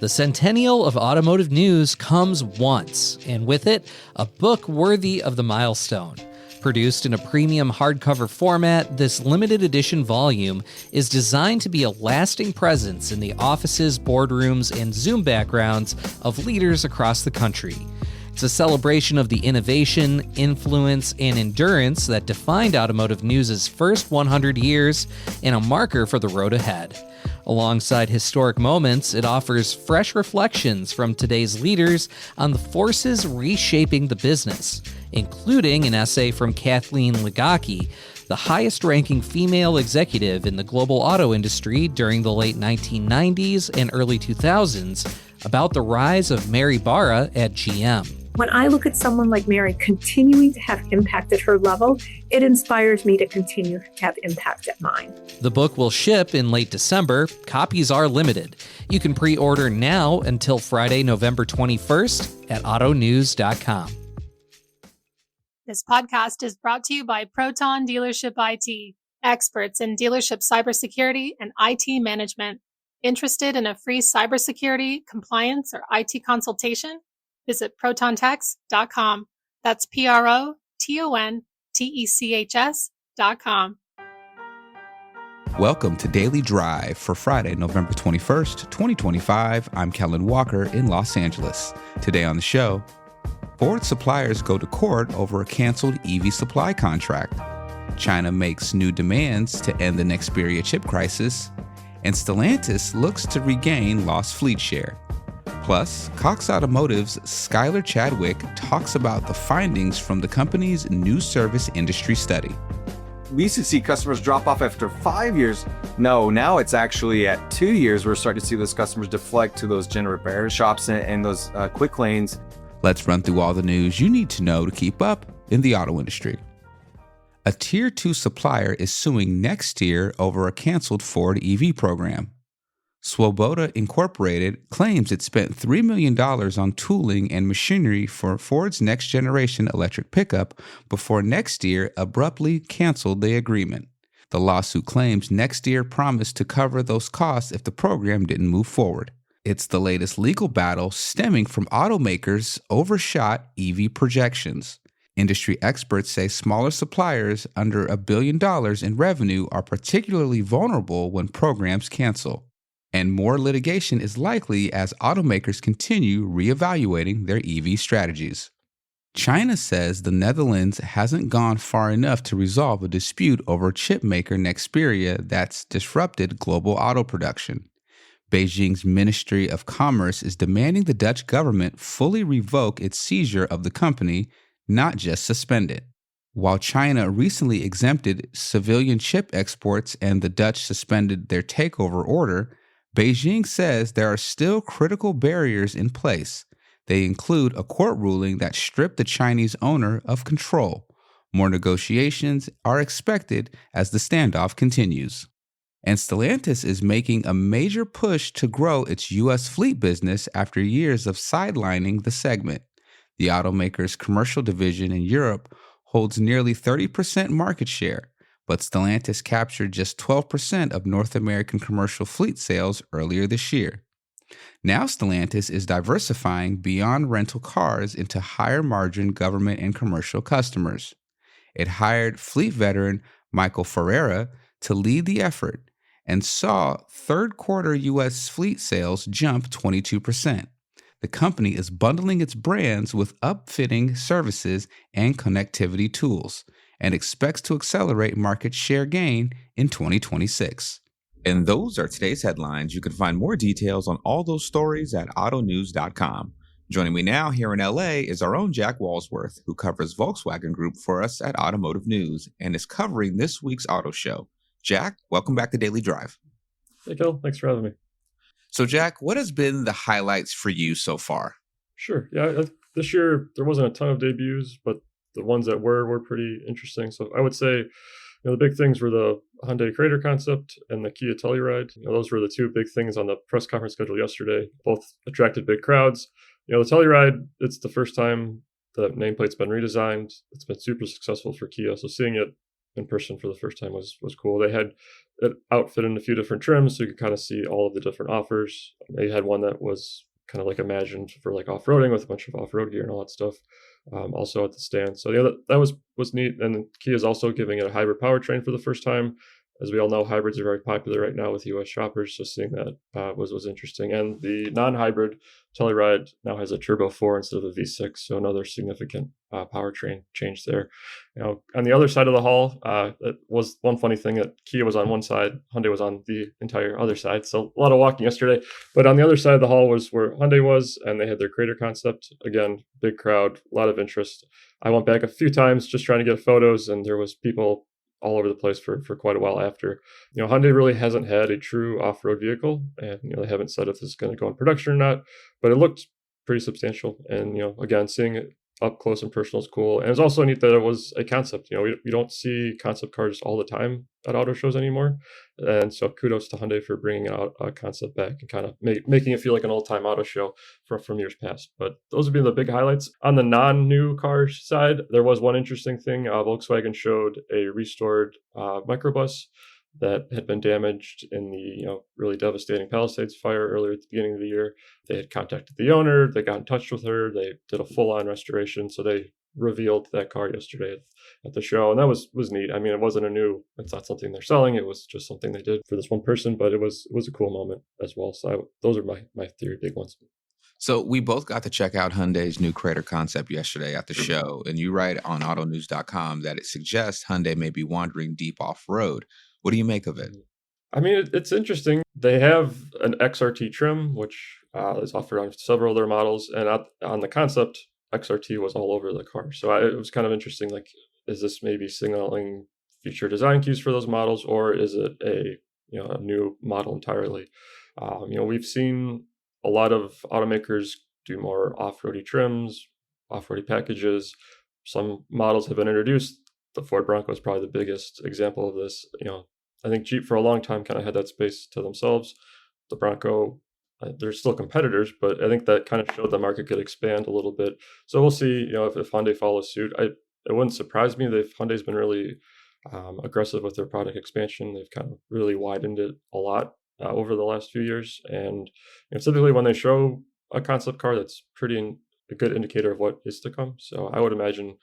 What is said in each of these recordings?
The centennial of automotive news comes once, and with it, a book worthy of the milestone. Produced in a premium hardcover format, this limited edition volume is designed to be a lasting presence in the offices, boardrooms, and Zoom backgrounds of leaders across the country. It's a celebration of the innovation, influence, and endurance that defined automotive news' first 100 years and a marker for the road ahead. Alongside historic moments, it offers fresh reflections from today's leaders on the forces reshaping the business, including an essay from Kathleen Ligocki, the highest-ranking female executive in the global auto industry during the late 1990s and early 2000s, about the rise of Mary Barra at GM. When I look at someone like Mary continuing to have impact at her level, it inspires me to continue to have impact at mine. The book will ship in late December. Copies are limited. You can pre-order now until Friday, November 21st at autonews.com. This podcast is brought to you by Proton Dealership IT, experts in dealership cybersecurity and IT management. Interested in a free cybersecurity, compliance, or IT consultation? Visit protontex.com. That's PROTONTECHS.com. Welcome to Daily Drive for Friday, November 21st, 2025. I'm Kellen Walker in Los Angeles. Today on the show, Ford suppliers go to court over a canceled EV supply contract. China makes new demands to end the Nexperia chip crisis. And Stellantis looks to regain lost fleet share. Plus, Cox Automotive's Skylar Chadwick talks about the findings from the company's new service industry study. We used to see customers drop off after 5 years. No, now it's actually at 2 years. We're starting to see those customers deflect to those general repair shops and those quick lanes. Let's run through all the news you need to know to keep up in the auto industry. A Tier 2 supplier is suing Nexteer over a canceled Ford EV program. Swoboda Incorporated claims it spent $3 million on tooling and machinery for Ford's next-generation electric pickup before Nexteer abruptly canceled the agreement. The lawsuit claims Nexteer promised to cover those costs if the program didn't move forward. It's the latest legal battle stemming from automakers' overshot EV projections. Industry experts say smaller suppliers under $1 billion in revenue are particularly vulnerable when programs cancel. And more litigation is likely as automakers continue reevaluating their EV strategies. China says the Netherlands hasn't gone far enough to resolve a dispute over chip maker Nexperia that's disrupted global auto production. Beijing's Ministry of Commerce is demanding the Dutch government fully revoke its seizure of the company, not just suspend it. While China recently exempted civilian chip exports and the Dutch suspended their takeover order, Beijing says there are still critical barriers in place. They include a court ruling that stripped the Chinese owner of control. More negotiations are expected as the standoff continues. And Stellantis is making a major push to grow its U.S. fleet business after years of sidelining the segment. The automaker's commercial division in Europe holds nearly 30% market share, but Stellantis captured just 12% of North American commercial fleet sales earlier this year. Now Stellantis is diversifying beyond rental cars into higher-margin government and commercial customers. It hired fleet veteran Michael Ferreira to lead the effort and saw third-quarter U.S. fleet sales jump 22%. The company is bundling its brands with upfitting services and connectivity tools, and expects to accelerate market share gain in 2026. And those are today's headlines. You can find more details on all those stories at autonews.com. Joining me now here in LA is our own Jack Walsworth, who covers Volkswagen Group for us at Automotive News and is covering this week's auto show. Jack, welcome back to Daily Drive. Hey, Kel. Thanks for having me. So, Jack, what has been the highlights for you so far? Sure. Yeah, this year there wasn't a ton of debuts, but the ones that were pretty interesting. So I would say, the big things were the Hyundai Crater concept and the Kia Telluride. Those were the two big things on the press conference schedule yesterday. Both attracted big crowds. The Telluride, it's the first time the nameplate's been redesigned. It's been super successful for Kia. So seeing it in person for the first time was cool. They had it outfitted in a few different trims, so you could kind of see all of the different offers. They had one that was kind of like imagined for like off-roading with a bunch of off-road gear and all that stuff. Also at the stand. So yeah, that was neat. And Kia is also giving it a hybrid powertrain for the first time. As we all know, hybrids are very popular right now with US shoppers. So seeing that was interesting. And the non-hybrid Telluride now has a Turbo 4 instead of a V6. So another significant powertrain change there. On the other side of the hall, it was one funny thing that Kia was on one side, Hyundai was on the entire other side. So a lot of walking yesterday. But on the other side of the hall was where Hyundai was, and they had their Crater concept. Again, big crowd, a lot of interest. I went back a few times just trying to get photos, and there was people all over the place for quite a while after. Hyundai really hasn't had a true off-road vehicle, and they haven't said if this is going to go in production or not, but it looked pretty substantial. And again, seeing it up close and personal is cool. And it's also neat that it was a concept. We don't see concept cars all the time at auto shows anymore, and so kudos to Hyundai for bringing out a concept back and kind of making it feel like an old-time auto show from years past. But those would be the big highlights. On the non-new car side, there was one interesting thing. Volkswagen showed a restored microbus that had been damaged in the really devastating Palisades fire earlier at the beginning of the year. They had contacted the owner, they got in touch with her, they did a full-on restoration. So they revealed that car yesterday at the show, and that was neat. I mean, it's not something they're selling, it was just something they did for this one person, but it was a cool moment as well. So those are my three big ones. So we both got to check out Hyundai's new Crater concept yesterday at the show, and you write on autonews.com that it suggests Hyundai may be wandering deep off-road. What do you make of it? I mean, it's interesting. They have an XRT trim, which is offered on several of their models. And on the concept, XRT was all over the car. So it was kind of interesting. Like, is this maybe signaling future design cues for those models, or is it a new model entirely? We've seen a lot of automakers do more off-roady trims, off-roady packages. Some models have been introduced. The Ford Bronco is probably the biggest example of this. I think Jeep for a long time kind of had that space to themselves. The Bronco, they're still competitors, but I think that kind of showed the market could expand a little bit. So we'll see, if Hyundai follows suit. It wouldn't surprise me that Hyundai's been really aggressive with their product expansion. They've kind of really widened it a lot over the last few years. And typically when they show a concept car, that's a good indicator of what is to come. So I would imagine,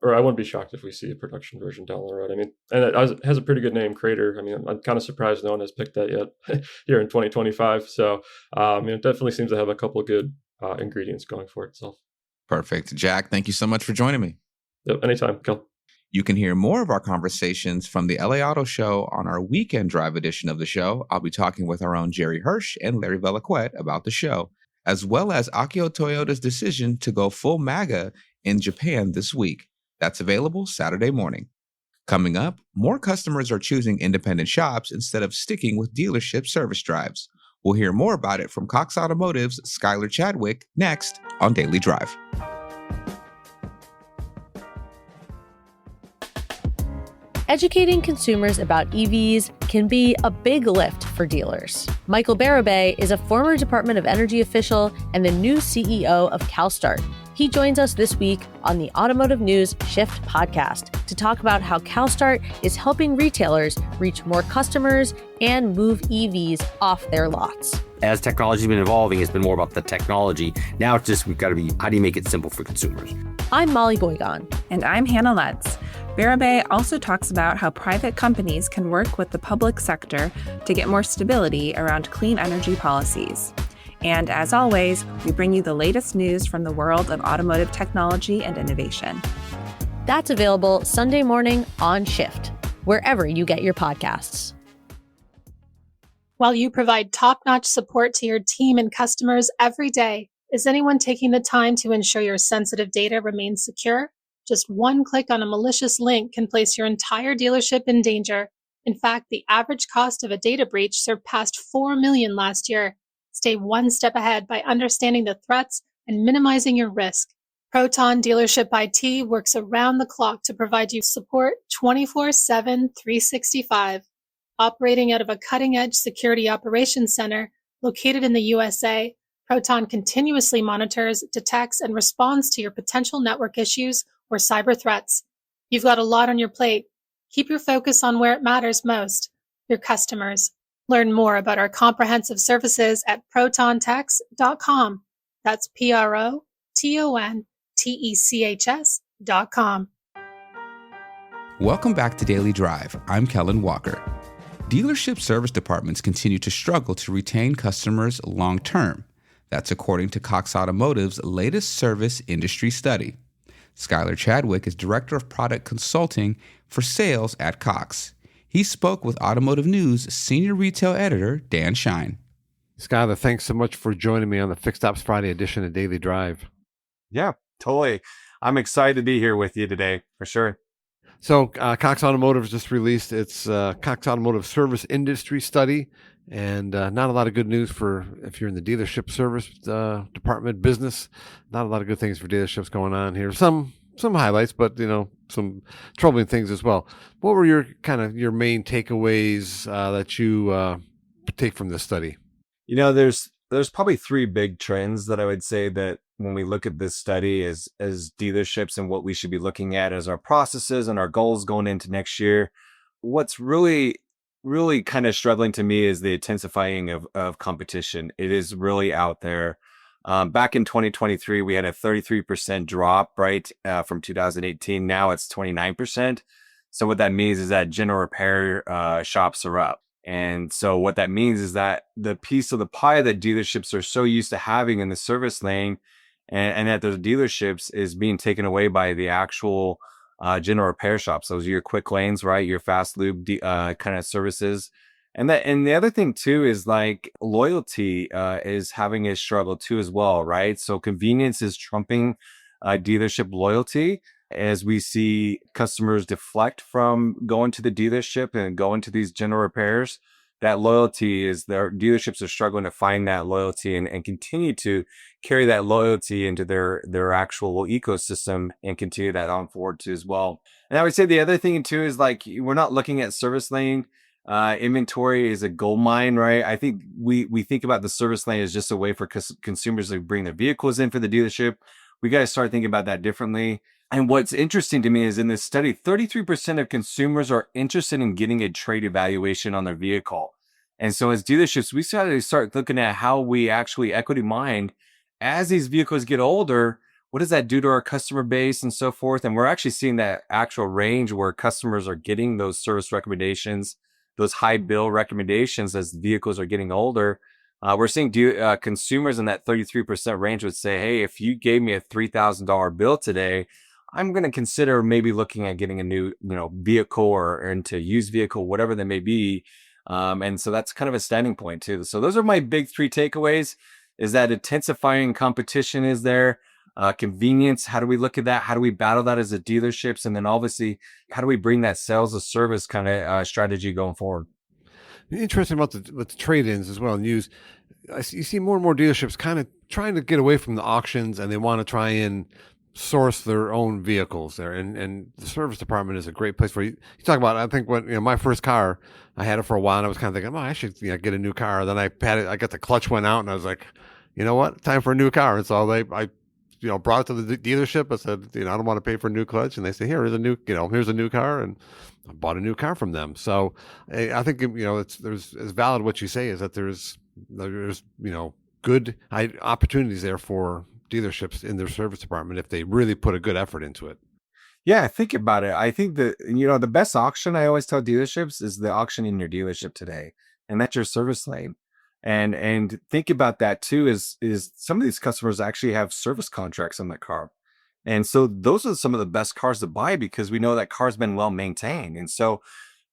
or I wouldn't be shocked if we see a production version down the road. I mean, and it has a pretty good name, Crater. I mean, I'm kind of surprised no one has picked that yet here in 2025. So it definitely seems to have a couple of good ingredients going for itself. Perfect. Jack, thank you so much for joining me. Yep, anytime, Kel. You can hear more of our conversations from the LA Auto Show on our weekend drive edition of the show. I'll be talking with our own Jerry Hirsch and Larry Velaquette about the show, as well as Akio Toyota's decision to go full MAGA in Japan this week. That's available Saturday morning. Coming up, more customers are choosing independent shops instead of sticking with dealership service drives. We'll hear more about it from Cox Automotive's Skylar Chadwick next on Daily Drive. Educating consumers about EVs can be a big lift for dealers. Michael Barabay is a former Department of Energy official and the new CEO of CalStart. He joins us this week on the Automotive News Shift podcast to talk about how CalStart is helping retailers reach more customers and move EVs off their lots. As technology's been evolving, it's been more about the technology. Now it's just, we've got to be, how do you make it simple for consumers? I'm Molly Boygon. And I'm Hannah Lutz. Barabay also talks about how private companies can work with the public sector to get more stability around clean energy policies. And as always, we bring you the latest news from the world of automotive technology and innovation. That's available Sunday morning on Shift, wherever you get your podcasts. While you provide top-notch support to your team and customers every day, is anyone taking the time to ensure your sensitive data remains secure? Just one click on a malicious link can place your entire dealership in danger. In fact, the average cost of a data breach surpassed $4 million last year. Stay one step ahead by understanding the threats and minimizing your risk. Proton Dealership IT works around the clock to provide you support 24/7, 365. Operating out of a cutting-edge security operations center located in the USA, Proton continuously monitors, detects, and responds to your potential network issues or cyber threats. You've got a lot on your plate. Keep your focus on where it matters most, your customers. Learn more about our comprehensive services at protontex.com. That's PROTONTECHS.com. Welcome back to Daily Drive. I'm Kellen Walker. Dealership service departments continue to struggle to retain customers long term. That's according to Cox Automotive's latest service industry study. Skylar Chadwick is Director of Product Consulting for Sales at Cox. He spoke with Automotive News Senior Retail Editor Dan Shine. Skylar, thanks so much for joining me on the Fixed Ops Friday edition of Daily Drive. Yeah, totally. I'm excited to be here with you today, for sure. So Cox Automotive just released its Cox Automotive Service Industry Study, and not a lot of good news for if you're in the dealership service department business. Not a lot of good things for dealerships going on here. Some highlights, but some troubling things as well. What were your main takeaways that you take from this study? There's probably three big trends that I would say that when we look at this study as dealerships and what we should be looking at as our processes and our goals going into next year. What's really kind of struggling to me is the intensifying of competition. It is really out there. Back in 2023, we had a 33% drop, right, from 2018. Now it's 29%. So what that means is that general repair shops are up. And so what that means is that the piece of the pie that dealerships are so used to having in the service lane and at those dealerships is being taken away by the actual general repair shops. Those are your quick lanes, right? Your fast lube kind of services. And the other thing too is like loyalty is having a struggle too as well, right? So convenience is trumping dealership loyalty as we see customers deflect from going to the dealership and going to these general repairs. That loyalty is their dealerships are struggling to find that loyalty and continue to carry that loyalty into their actual ecosystem and continue that on forward too as well. And I would say the other thing too is like we're not looking at service lane. Inventory is a gold mine, right? I think we think about the service lane as just a way for consumers to bring their vehicles in for the dealership. We got to start thinking about that differently. And what's interesting to me is in this study, 33% of consumers are interested in getting a trade evaluation on their vehicle. And so as dealerships, we start looking at how we actually equity mine as these vehicles get older. What does that do to our customer base and so forth? And we're actually seeing that actual range where customers are getting those service recommendations, those high bill recommendations as vehicles are getting older. We're seeing consumers in that 33% range would say, hey, if you gave me a $3,000 bill today, I'm going to consider maybe looking at getting a new, vehicle or into used vehicle, whatever that may be. And so that's kind of a standing point too. So those are my big three takeaways is that intensifying competition is there. Convenience. How do we look at that? How do we battle that as a dealerships? And then obviously, how do we bring that sales of service kind of strategy going forward? Interesting about the trade-ins as well and used. You see more and more dealerships kind of trying to get away from the auctions and they want to try and source their own vehicles there. And the service department is a great place for you. You talk about, I think when, my first car, I had it for a while and I was kind of thinking, I should, get a new car. Then I got the clutch went out and I was like, you know what? Time for a new car. And so I brought it to the dealership. I said, I don't want to pay for a new clutch. And they say, here's a new car. And I bought a new car from them. So I think, there's as valid what you say is that there's good opportunities there for dealerships in their service department if they really put a good effort into it. Yeah, think about it. I think that, the best auction I always tell dealerships is the auction in your dealership today. And that's your service lane. And think about that too, is some of these customers actually have service contracts on that car. And so those are some of the best cars to buy because we know that car's been well maintained. And so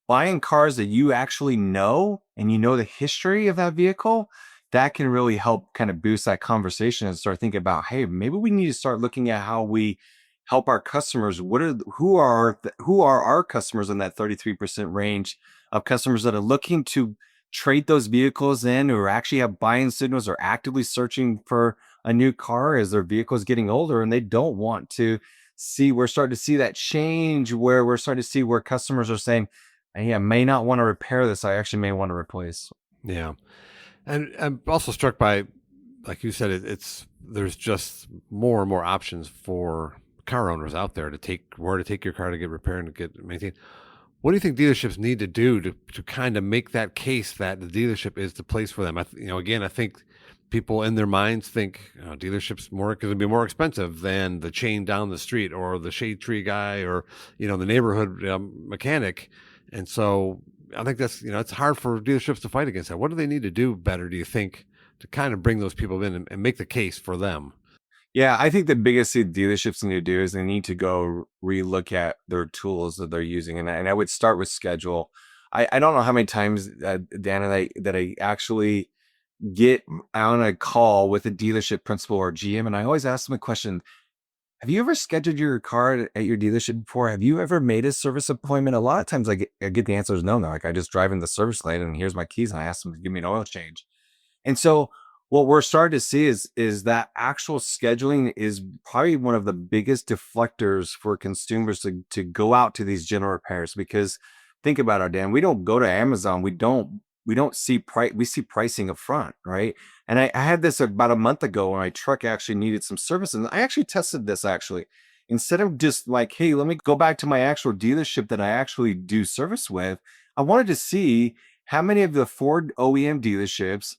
buying cars that you actually know and the history of that vehicle, that can really help kind of boost that conversation and start thinking about, hey, maybe we need to start looking at how we help our customers. Who are our customers in that 33% range of customers that are looking to trade those vehicles in or actually have buying signals or actively searching for a new car as their vehicle is getting older and they don't want to see. We're starting to see that change where we're starting to see where customers are saying, hey, I may not want to repair this. I actually may want to replace. Yeah. And I'm also struck by, like you said, there's just more and more options for car owners out there to take your car to get repaired and to get maintained. What do you think dealerships need to do to kind of make that case that the dealership is the place for them? Again, I think people in their minds think dealerships going to be more expensive than the chain down the street or the shade tree guy or the neighborhood mechanic, and so I think that's it's hard for dealerships to fight against that. What do they need to do better, do you think, to kind of bring those people in and make the case for them? Yeah, I think the biggest thing dealerships need to do is they need to go relook at their tools that they're using, and I would start with schedule. I don't know how many times, Dan, that I actually get on a call with a dealership principal or GM, and I always ask them a question: have you ever scheduled your car at your dealership before? Have you ever made a service appointment? A lot of times I get the answer is no. Like, I just drive in the service lane and here's my keys, and I ask them to give me an oil change. And so what we're starting to see is that actual scheduling is probably one of the biggest deflectors for consumers to go out to these general repairs. Because think about it, Dan, we don't go to Amazon. We don't see price. We see pricing up front, right? And I had this about a month ago when my truck actually needed some service. And I actually tested this actually. Instead of just like, hey, let me go back to my actual dealership that I actually do service with, I wanted to see how many of the Ford OEM dealerships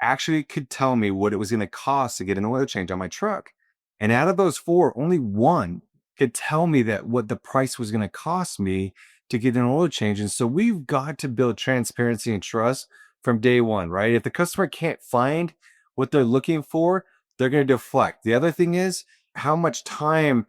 actually could tell me what it was going to cost to get an oil change on my truck. And out of those 4, only one could tell me that what the price was going to cost me to get an oil change. And so we've got to build transparency and trust from day one, right? If the customer can't find what they're looking for, they're going to deflect. The other thing is, how much time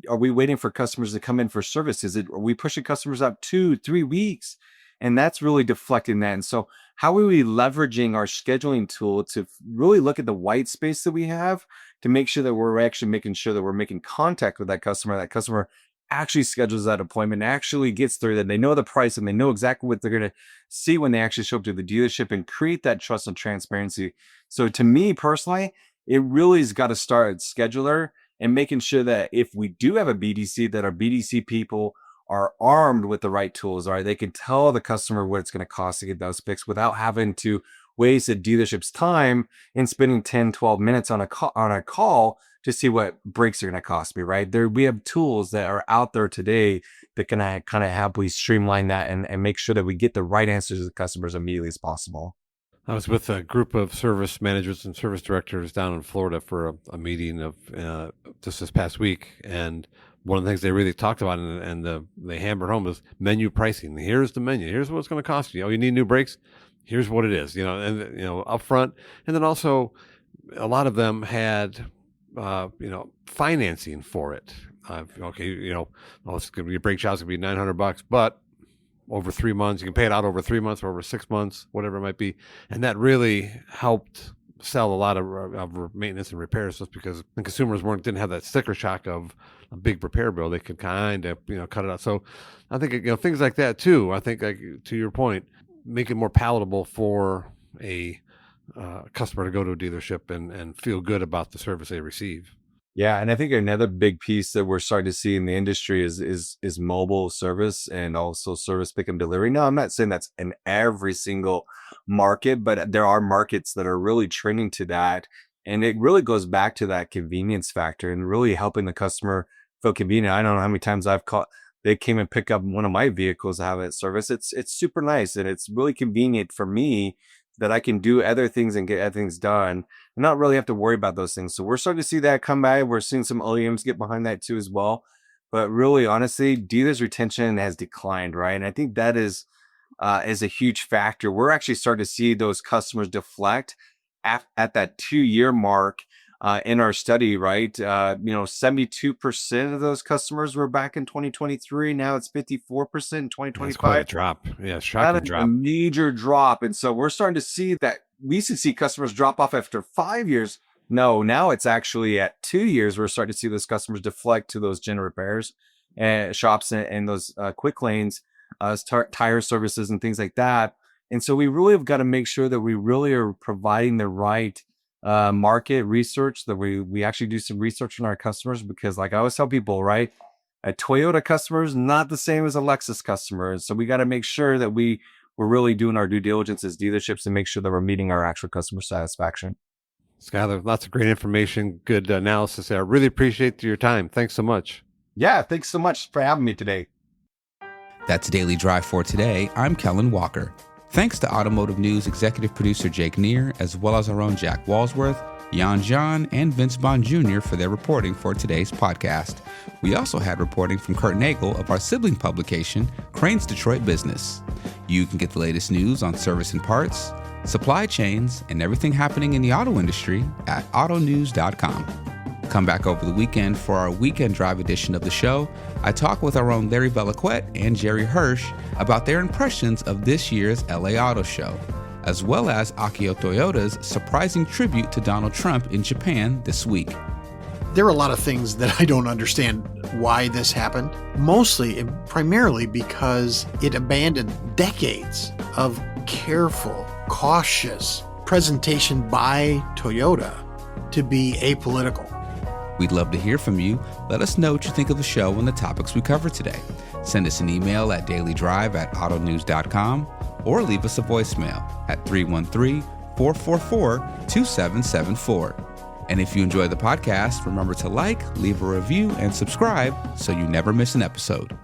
are we waiting for customers to come in for service? Are we pushing customers up 2-3 weeks? And that's really deflecting that. And so how are we leveraging our scheduling tool to really look at the white space that we have to make sure that we're actually making sure that we're making contact with that customer actually schedules that appointment, actually gets through, that they know the price and they know exactly what they're going to see when they actually show up to the dealership, and create that trust and transparency. So to me personally, it really has got to start at scheduler and making sure that if we do have a BDC, that our BDC people are armed with the right tools, right? They can tell the customer what it's going to cost to get those fixed without having to waste a dealership's time in spending 10-12 minutes on a call to see what brakes are going to cost me, right? We have tools that are out there today that can kind of help we streamline that and make sure that we get the right answers to the customers immediately as possible. I was with a group of service managers and service directors down in Florida for a meeting of just this past week, and one of the things they really talked about and they hammered home is menu pricing. Here's the menu. Here's what it's going to cost you. Oh, you need new brakes? Here's what it is. Up front, and then also a lot of them had financing for it. It's going to be a brake shop's going to be $900, but over 3 months, you can pay it out over 3 months or over 6 months, whatever it might be. And that really helped sell a lot of maintenance and repairs, just because the consumers didn't have that sticker shock of a big repair bill. They could kind of cut it out. So I think things like that too. I think, like, to your point, make it more palatable for a customer to go to a dealership and feel good about the service they receive. Yeah, and I think another big piece that we're starting to see in the industry is mobile service and also service pick and delivery. Now, I'm not saying that's in every single market, but there are markets that are really trending to that. And it really goes back to that convenience factor and really helping the customer feel convenient. I don't know how many times they came and pick up one of my vehicles to have it service. It's super nice, and it's really convenient for me that I can do other things and get other things done and not really have to worry about those things. So we're starting to see that come by. We're seeing some OEMs get behind that too as well. But really, honestly, dealers' retention has declined, right? And I think that is a huge factor. We're actually starting to see those customers deflect at that 2-year mark in our study, right? 72% of those customers were back in 2023. Now it's 54% in 2025. That's quite a drop. Yeah, shocking drop. A major drop. And so we're starting to see that we used to see customers drop off after 5 years. No, now it's actually at 2 years. We're starting to see those customers deflect to those general repairs and shops and those quick lanes, tire services and things like that. And so we really have got to make sure that we really are providing the right market research, that we actually do some research on our customers, because like I always tell people, right, a Toyota customer is not the same as a Lexus customer. And so we got to make sure that we're really doing our due diligence as dealerships and make sure that we're meeting our actual customer satisfaction. Skylar, lots of great information, good analysis there. I really appreciate your time. Thanks so much. Yeah, thanks so much for having me today. That's Daily Drive for today. I'm Kellen Walker. Thanks to Automotive News executive producer Jake Neer, as well as our own Jack Walsworth, Jan John, and Vince Bond Jr. for their reporting for today's podcast. We also had reporting from Kurt Nagel of our sibling publication, Crane's Detroit Business. You can get the latest news on service and parts, supply chains, and everything happening in the auto industry at autonews.com. Come back over the weekend for our Weekend Drive edition of the show. I talk with our own Larry Bellaquette and Jerry Hirsch about their impressions of this year's LA Auto Show, as well as Akio Toyota's surprising tribute to Donald Trump in Japan this week. There are a lot of things that I don't understand why this happened, mostly and primarily because it abandoned decades of careful, cautious presentation by Toyota to be apolitical. We'd love to hear from you. Let us know what you think of the show and the topics we covered today. Send us an email at dailydrive@autonews.com or leave us a voicemail at 313-444-2774. And if you enjoy the podcast, remember to like, leave a review, and subscribe so you never miss an episode.